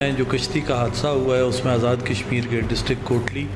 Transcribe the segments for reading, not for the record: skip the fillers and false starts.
जो कश्ती का हादसा हुआ है उसमें आज़ाद कश्मीर के डिस्ट्रिक्ट कोटली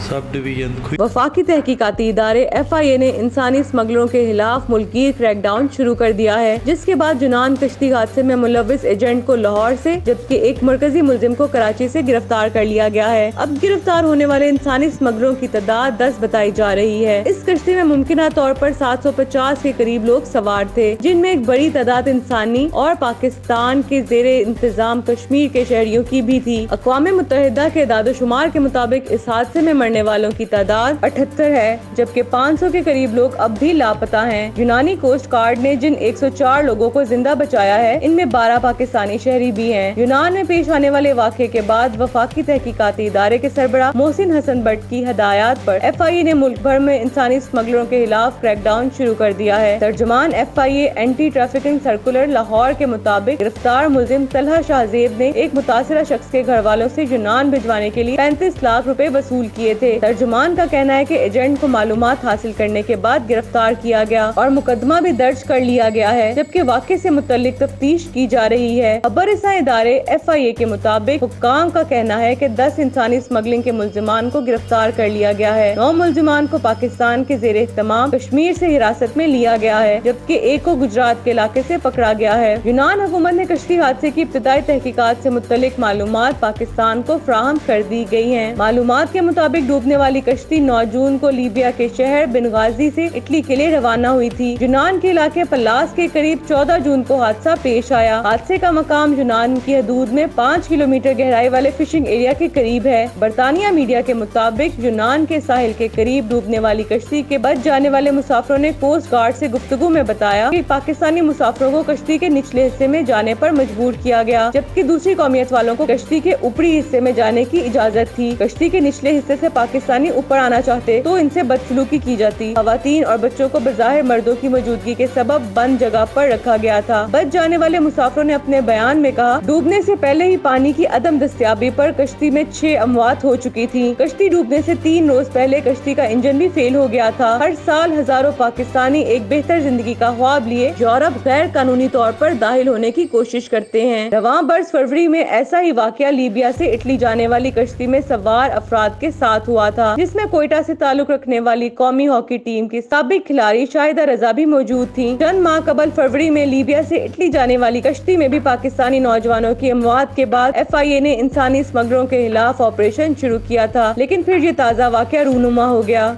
सब डिवीजन वफाकी तहकीकाती इदारे FIA ने इंसानी स्मगलरों के खिलाफ मुल्की क्रैकडाउन शुरू कर दिया है, जिसके बाद जुनान कश्ती हादसे में मुलविस एजेंट को लाहौर से जबकि एक मरकजी मुलजिम को कराची से गिरफ्तार कर लिया गया है। अब गिरफ्तार होने वाले इंसानी स्मगलरों की तादाद 10 बताई जा रही है। इस कश्ती में मुमकिना तौर पर 750 के करीब लोग सवार थे, जिनमें एक बड़ी तादाद इंसानी और पाकिस्तान के जेरे इंतजाम कश्मीर के शहरियों की भी थी। अक़वाम मुत्तहिदा के दादोशुमार के मुताबिक इस हादसे में मरने वालों की तादाद 78 है, जबकि 500 के करीब लोग अब भी लापता हैं। यूनानी कोस्ट गार्ड ने जिन 104 लोगों को जिंदा बचाया है, इनमें 12 पाकिस्तानी शहरी भी हैं। यूनान में पेश आने वाले वाक़े के बाद वफाकी तहकीकाती इदारे के सरबराह मोहसिन हसन भट्ट की हदायत पर FIA ने मुल्क भर में इंसानी स्मगलरों के खिलाफ क्रैकडाउन शुरू कर दिया है। तर्जुमान FIA anti trafficking circular Lahore के मुताबिक गिरफ्तार मुलजिम तलहा शाहजेब ने एक मुतासिरा शख्स के घर वालों से यूनान भिजवाने के लिए 35 लाख रुपए वसूल किए थे। तर्जुमान का कहना है कि एजेंट को मालूमात हासिल करने के बाद गिरफ्तार किया गया और मुकदमा भी दर्ज कर लिया गया है, जबकि वाक़े से मुतल्लिक तफ्तीश की जा रही है। खबररसां इदारे FIA के मुताबिक हुक्काम का कहना है कि 10 इंसानी स्मगलिंग के मुलजिमान को गिरफ्तार कर लिया गया है। 9 मुलजिमान को पाकिस्तान के ज़ेरे इत्तमाम कश्मीर से हिरासत में लिया गया है, जबकि एक को गुजरात के इलाके से पकड़ा गया है। यूनान हुकूमत ने कश्ती हादसे की इब्तिदाई तहकीकात से मुतल्लिक मालूमात पाकिस्तान को फ्राहम कर दी गई हैं। मालूमात के मुताबिक डूबने वाली कश्ती 9 जून को लीबिया के शहर बेनगाजी से इटली के लिए रवाना हुई थी। यूनान के इलाके पल्लास के करीब 14 जून को हादसा पेश आया। हादसे का मकाम यूनान की हदूद में 5 किलोमीटर गहराई वाले फिशिंग एरिया के करीब है। बरतानिया मीडिया के मुताबिक यूनान के साहिल के करीब डूबने वाली कश्ती के बच जाने वाले मुसाफिरों ने कोस्ट गार्ड से गुफ्तगू में बताया कि पाकिस्तानी मुसाफिरों को कश्ती के निचले हिस्से में जाने पर मजबूर किया गया, जबकि दूसरी कौमियत वालों को कश्ती के ऊपरी हिस्से में जाने की इजाजत थी। कश्ती के निचले हिस्से से पाकिस्तानी ऊपर आना चाहते तो इनसे बदसलूकी की जाती। खवातीन और बच्चों को बज़ाहिर मर्दों की मौजूदगी के सबब बंद जगह पर रखा गया था। बच जाने वाले मुसाफिरों ने अपने बयान में कहा, डूबने से पहले ही पानी की अदम दस्तयाबी पर कश्ती में 6 अमवात हो चुकी थी। कश्ती डूबने से 3 रोज पहले कश्ती का इंजन भी फेल हो गया था। हर साल हजारों पाकिस्तानी एक बेहतर जिंदगी का ख्वाब लिए यूरोप गैर कानूनी तौर पर दाखिल होने की कोशिश करते हैं। रवां बरस फरवरी में ऐसा ही वाकया लीबिया से इटली जाने वाली कश्ती में सवार अफराद के साथ हुआ था, जिसमें कोयटा से ताल्लुक रखने वाली कौमी हॉकी टीम की साबिक खिलाड़ी शाहिदा रजा भी मौजूद थी। चंद माह कबल फरवरी में लीबिया से इटली जाने वाली कश्ती में भी पाकिस्तानी नौजवानों की अमवात के बाद FIA ने इंसानी स्मगलरों के खिलाफ ऑपरेशन शुरू किया था, लेकिन फिर ये ताज़ा वाकया रूनुमा हो गया।